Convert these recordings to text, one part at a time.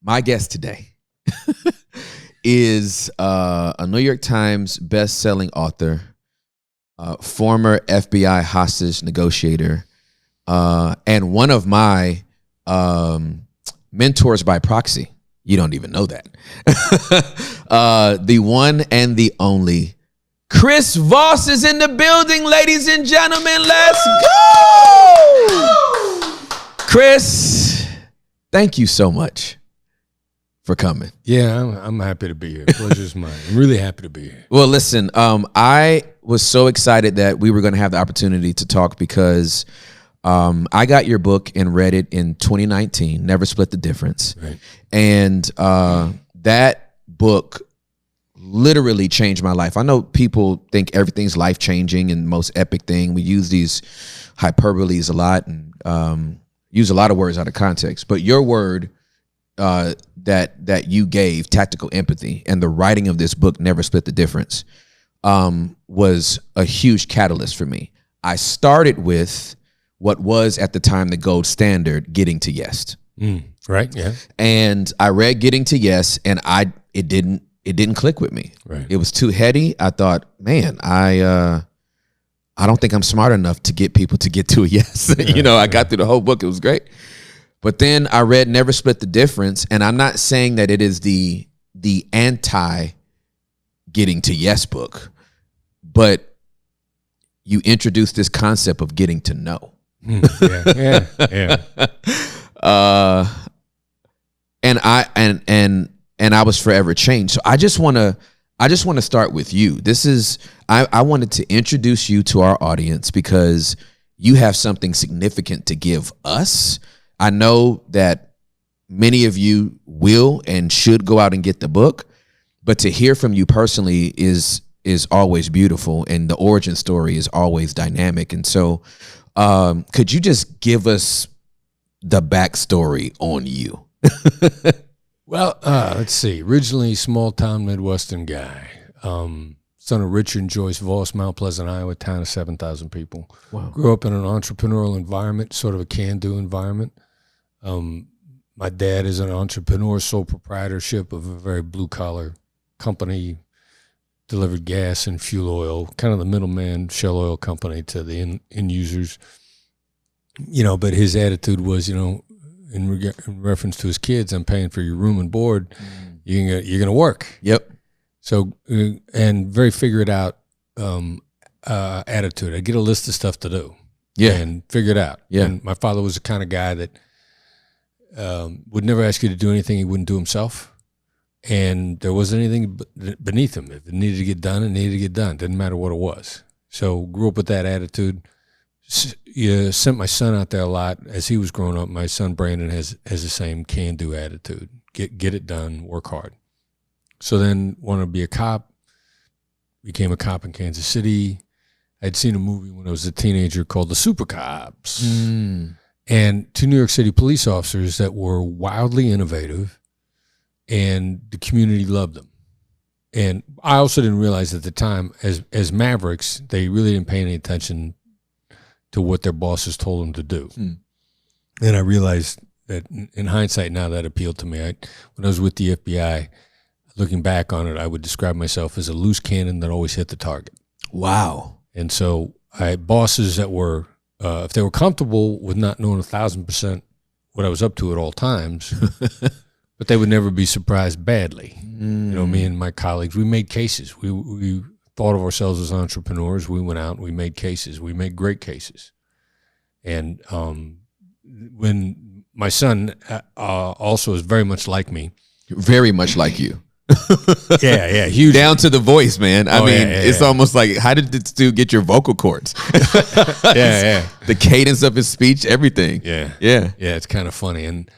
My guest today is a New York Times best-selling author, former FBI hostage negotiator, and one of my mentors by proxy. You don't even know that. The one and the only Chris Voss is in the building, ladies and gentlemen. Let's go! Chris, thank you so much for coming. Yeah, I'm happy to be here. Pleasure's mine. I'm really happy to be here. Well, listen, I was so excited that we were going to have the opportunity to talk because I got your book and read it in 2019, Never Split the Difference. Right. And that book literally changed my life. I know people think everything's life-changing and the most epic thing. We use these hyperboles a lot and use a lot of words out of context. But your word that you gave, tactical empathy, and the writing of this book, Never Split the Difference, was a huge catalyst for me. I started with what was at the time the gold standard, Getting to Yes. Right, yeah. And I read Getting to Yes, and it didn't click with me. Right. It was too heady. I thought, man, I don't think I'm smart enough to get people to get to a yes. I got through the whole book. It was great. But then I read Never Split the Difference, and I'm not saying that it is the anti Getting to Yes book, but you introduced this concept of getting to know. Yeah. And I was forever changed. So I just want to start with you. I wanted to introduce you to our audience because you have something significant to give us. I know that many of you will and should go out and get the book, but to hear from you personally is always beautiful, and the origin story is always dynamic. And so could you just give us the backstory on you? Well, let's see. Originally, small-town Midwestern guy. Son of Richard and Joyce Voss, Mount Pleasant, Iowa, town of 7,000 people. Wow. Grew up in an entrepreneurial environment, sort of a can-do environment. My dad is an entrepreneur, sole proprietorship of a very blue-collar company, delivered gas and fuel oil, kind of the middleman Shell Oil company to the end users. But his attitude was, in reference to his kids, I'm paying for your room and board. You're gonna work. Yep. So and very figure it out attitude. I get a list of stuff to do. Yeah. And figure it out. Yeah. And my father was the kind of guy that would never ask you to do anything he wouldn't do himself. And there wasn't anything beneath him. If it needed to get done, it needed to get done. Didn't matter what it was. So grew up with that attitude. Sent my son out there a lot as he was growing up. My son Brandon has the same can-do attitude. Get it done, work hard. So then wanted to be a cop. Became a cop in Kansas City. I'd seen a movie when I was a teenager called The Super Cops. And two New York City police officers that were wildly innovative, and the community loved them. And I also didn't realize at the time, as mavericks, they really didn't pay any attention to what their bosses told them to do. And I realized that in hindsight now that appealed to me. When I was with the FBI, looking back on it, I would describe myself as a loose cannon that always hit the target. Wow. And so I had bosses that were, if they were comfortable with not knowing 1,000% what I was up to at all times, but they would never be surprised badly. Me and my colleagues, we made cases. We thought of ourselves as entrepreneurs. We went out and we made cases. We made great cases. And when my son also is very much like me. Very much like you. Yeah, huge. Down to the voice, man. I mean, it's almost like, how did this dude get your vocal cords? Yeah. The cadence of his speech, everything. Yeah. It's kind of funny. And,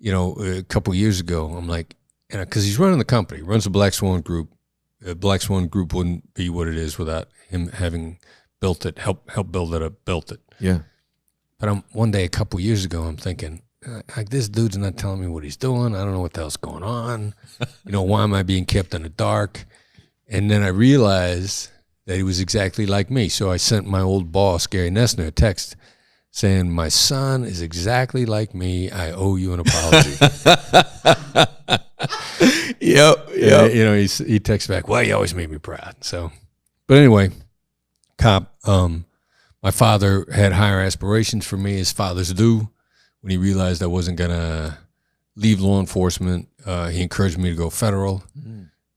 a couple of years ago, I'm like, because he's running the company, runs the Black Swan Group. Black Swan Group wouldn't be what it is without him having built it, helped build it up, built it. Yeah. But one day, a couple of years ago, I'm thinking, like, this dude's not telling me what he's doing. I don't know what the hell's going on. Why am I being kept in the dark? And then I realized that he was exactly like me. So I sent my old boss, Gary Nessner, a text saying, my son is exactly like me. I owe you an apology. Yep. You know, he texts back, well, you always made me proud. So, but anyway, cop, my father had higher aspirations for me, as fathers do. When he realized I wasn't going to leave law enforcement, he encouraged me to go federal.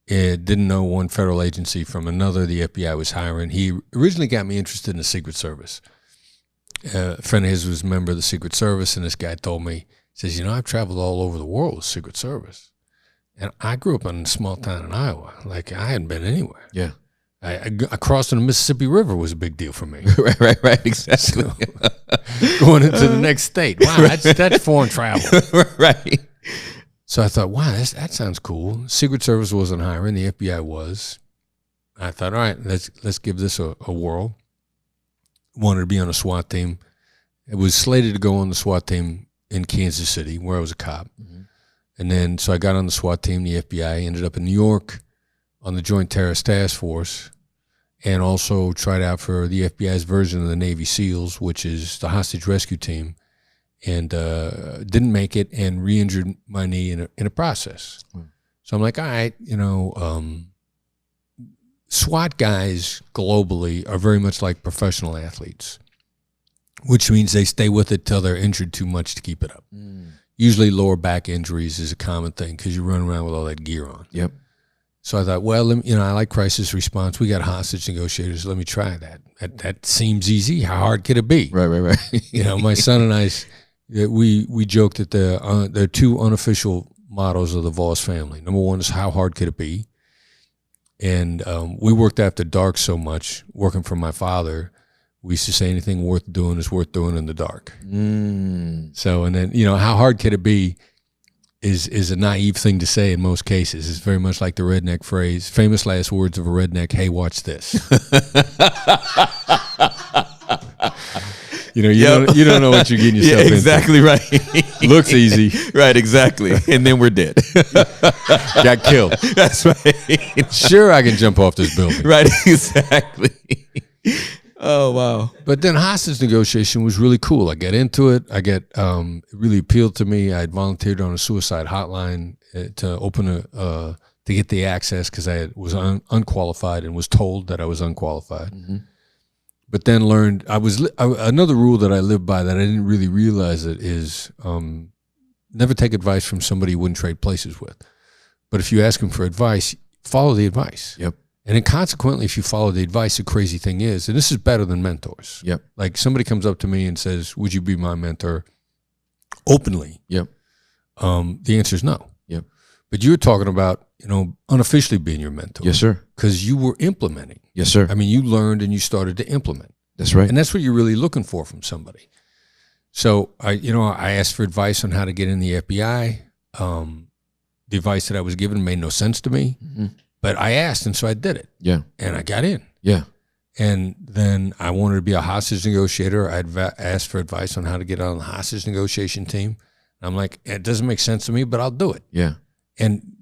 Didn't know one federal agency from another the FBI was hiring. He originally got me interested in the Secret Service. A friend of his was a member of the Secret Service, and this guy told me, says, you know, I've traveled all over the world with Secret Service. And I grew up in a small town in Iowa. Like, I hadn't been anywhere. Yeah. I crossing the Mississippi River was a big deal for me. Right, exactly. So, going into the next state. Wow, that's foreign travel. Right. So I thought, wow, that sounds cool. Secret Service wasn't hiring. The FBI was. I thought, all right, let's give this a whirl. Wanted to be on a SWAT team. It was slated to go on the SWAT team in Kansas City, where I was a cop. And then, so I got on the SWAT team, the FBI, ended up in New York on the Joint Terrorist Task Force, and also tried out for the FBI's version of the Navy SEALs, which is the hostage rescue team, and didn't make it and re-injured my knee in a process. So I'm like, all right, you know, SWAT guys globally are very much like professional athletes, which means they stay with it till they're injured too much to keep it up. Usually lower back injuries is a common thing because you run around with all that gear on. Yep. So I thought, well, you know, I like crisis response. We got hostage negotiators. Let me try that. That seems easy. How hard could it be? Right. You know, my son and I, we joked that there are two unofficial mottos of the Voss family. Number one is, how hard could it be? And we worked after dark so much, working for my father. We used to say anything worth doing is worth doing in the dark. So, and then, you know, how hard could it be is a naive thing to say in most cases. It's very much like the redneck phrase, famous last words of a redneck, hey, watch this. You know, you don't know what you're getting yourself into. Exactly right. Looks easy. Right, exactly. And then we're dead. Got killed. That's right. Sure, I can jump off this building. Right, exactly. Oh, wow. But then hostage negotiation was really cool. I got into it. It really appealed to me. I had volunteered on a suicide hotline to open to get the access because I was unqualified and was told that I was unqualified. But then learned another rule that I live by that I didn't really realize it is never take advice from somebody you wouldn't trade places with. But if you ask them for advice, follow the advice. Yep. And then consequently, if you follow the advice, the crazy thing is, and this is better than mentors. Yep. Like somebody comes up to me and says, would you be my mentor? Openly. Yep. The answer is no. Yep. But you're talking about, you know, unofficially being your mentor. Yes, sir. Because you were implementing. Yes, sir. I mean, you learned and you started to implement. That's right. And that's what you're really looking for from somebody. So I asked for advice on how to get in the FBI. The advice that I was given made no sense to me. But I asked, and so I did it. Yeah. And I got in. Yeah. And then I wanted to be a hostage negotiator. I'd asked for advice on how to get on the hostage negotiation team. I'm like, it doesn't make sense to me, but I'll do it. Yeah. And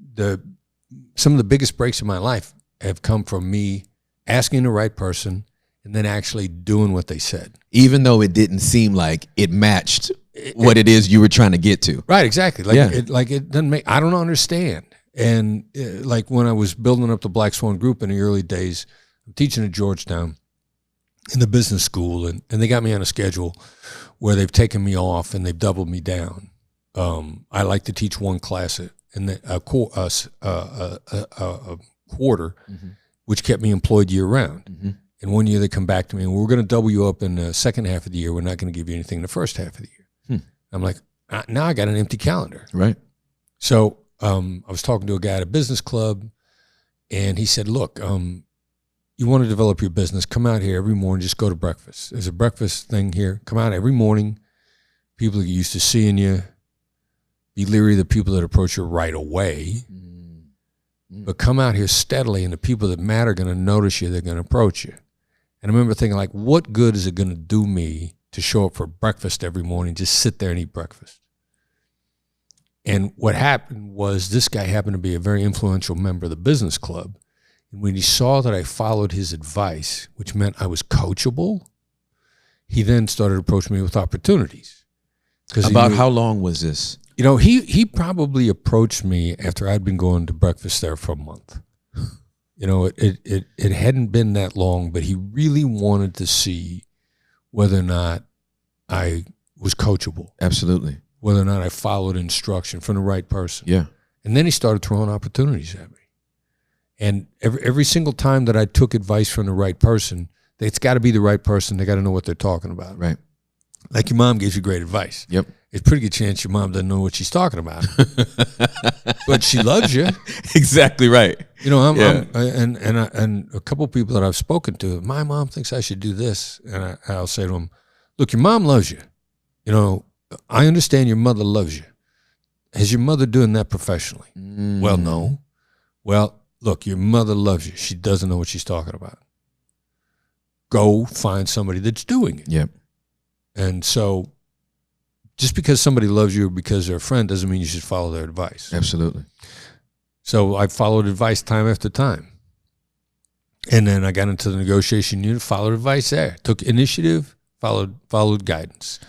some of the biggest breaks in my life have come from me asking the right person and then actually doing what they said. Even though it didn't seem like it matched what it is you were trying to get to. Right, exactly. It doesn't make, I don't understand. And like when I was building up the Black Swan group in the early days, I'm teaching at Georgetown in the business school, and they got me on a schedule where they've taken me off and they've doubled me down. I like to teach one class and a quarter, which kept me employed year round. And one year they come back to me and we're going to double you up in the second half of the year. We're not going to give you anything in the first half of the year. I'm like, now I got an empty calendar. Right. So I was talking to a guy at a business club, and he said, look, you want to develop your business, come out here every morning, just go to breakfast. There's a breakfast thing here. Come out every morning. People get used to seeing you. Be leery of the people that approach you right away. But come out here steadily, and the people that matter are going to notice you. They're going to approach you. And I remember thinking, like, what good is it going to do me to show up for breakfast every morning, just sit there and eat breakfast? And what happened was this guy happened to be a very influential member of the business club. And when he saw that I followed his advice, which meant I was coachable, he then started approaching me with opportunities. About how long was this? You know, he probably approached me after I'd been going to breakfast there for a month. You know, it hadn't been that long, but he really wanted to see whether or not I was coachable. Absolutely. Whether or not I followed instruction from the right person. Yeah. And then he started throwing opportunities at me. And every single time that I took advice from the right person, it's got to be the right person. They got to know what they're talking about. Right. Like your mom gives you great advice. Yep. It's a pretty good chance your mom doesn't know what she's talking about. But she loves you. Exactly right. You know, and a couple of people that I've spoken to, my mom thinks I should do this. And I'll say to them, look, your mom loves you. You know, I understand your mother loves you. Is your mother doing that professionally? Well, no. Well, look, your mother loves you. She doesn't know what she's talking about. Go find somebody that's doing it. Yep. And so just because somebody loves you or because they're a friend doesn't mean you should follow their advice. Absolutely. So I followed advice time after time. And then I got into the negotiation unit, followed advice there. Took initiative, followed guidance.